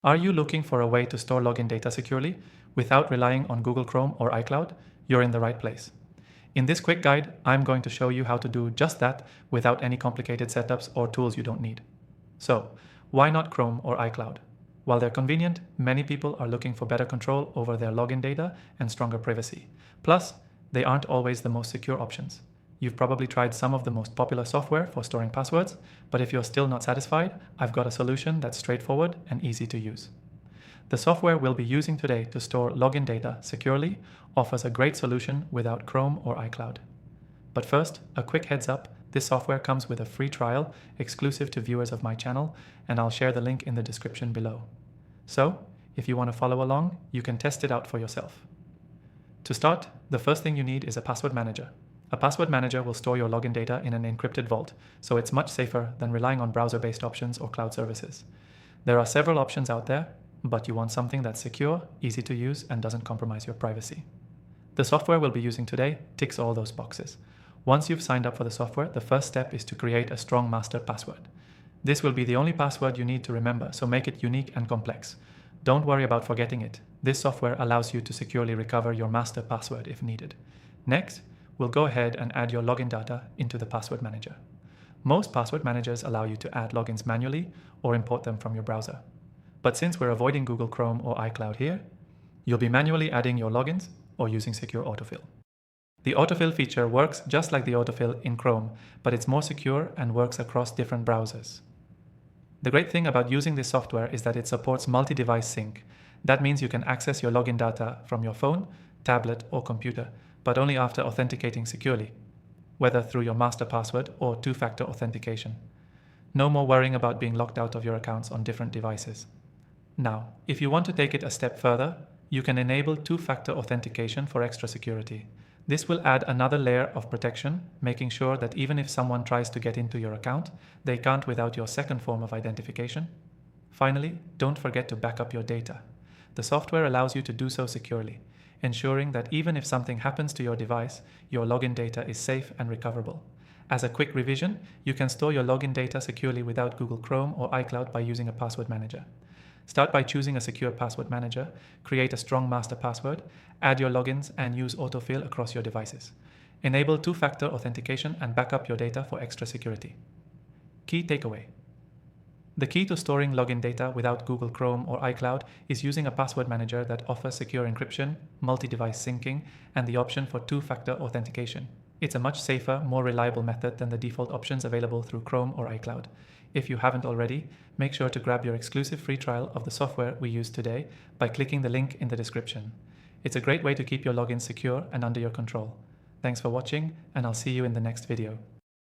Are you looking for a way to store login data securely without relying on Google Chrome or iCloud? You're in the right place. In this quick guide, I'm going to show you how to do just that without any complicated setups or tools you don't need. So, why not Chrome or iCloud? While they're convenient, many people are looking for better control over their login data and stronger privacy. Plus, they aren't always the most secure options. You've probably tried some of the most popular software for storing passwords, but if you're still not satisfied, I've got a solution that's straightforward and easy to use. The software we'll be using today to store login data securely offers a great solution without Chrome or iCloud. But first, a quick heads up, this software comes with a free trial exclusive to viewers of my channel, and I'll share the link in the description below. So, if you want to follow along, you can test it out for yourself. To start, the first thing you need is a password manager. A password manager will store your login data in an encrypted vault, so it's much safer than relying on browser-based options or cloud services. There are several options out there, but you want something that's secure, easy to use, and doesn't compromise your privacy. The software we'll be using today ticks all those boxes. Once you've signed up for the software, the first step is to create a strong master password. This will be the only password you need to remember, so make it unique and complex. Don't worry about forgetting it. This software allows you to securely recover your master password if needed. Next, we'll go ahead and add your login data into the password manager. Most password managers allow you to add logins manually or import them from your browser. But since we're avoiding Google Chrome or iCloud here, you'll be manually adding your logins or using secure autofill. The autofill feature works just like the autofill in Chrome, but it's more secure and works across different browsers. The great thing about using this software is that it supports multi-device sync. That means you can access your login data from your phone, tablet, or computer, but only after authenticating securely, whether through your master password or two-factor authentication. No more worrying about being locked out of your accounts on different devices. Now, if you want to take it a step further, you can enable two-factor authentication for extra security. This will add another layer of protection, making sure that even if someone tries to get into your account, they can't without your second form of identification. Finally, don't forget to back up your data. The software allows you to do so securely, ensuring that even if something happens to your device, your login data is safe and recoverable. As a quick revision, you can store your login data securely without Google Chrome or iCloud by using a password manager. Start by choosing a secure password manager, create a strong master password, add your logins, and use autofill across your devices. Enable two-factor authentication and back up your data for extra security. Key takeaway. The key to storing login data without Google Chrome or iCloud is using a password manager that offers secure encryption, multi-device syncing, and the option for two-factor authentication. It's a much safer, more reliable method than the default options available through Chrome or iCloud. If you haven't already, make sure to grab your exclusive free trial of the software we use today by clicking the link in the description. It's a great way to keep your login secure and under your control. Thanks for watching, and I'll see you in the next video.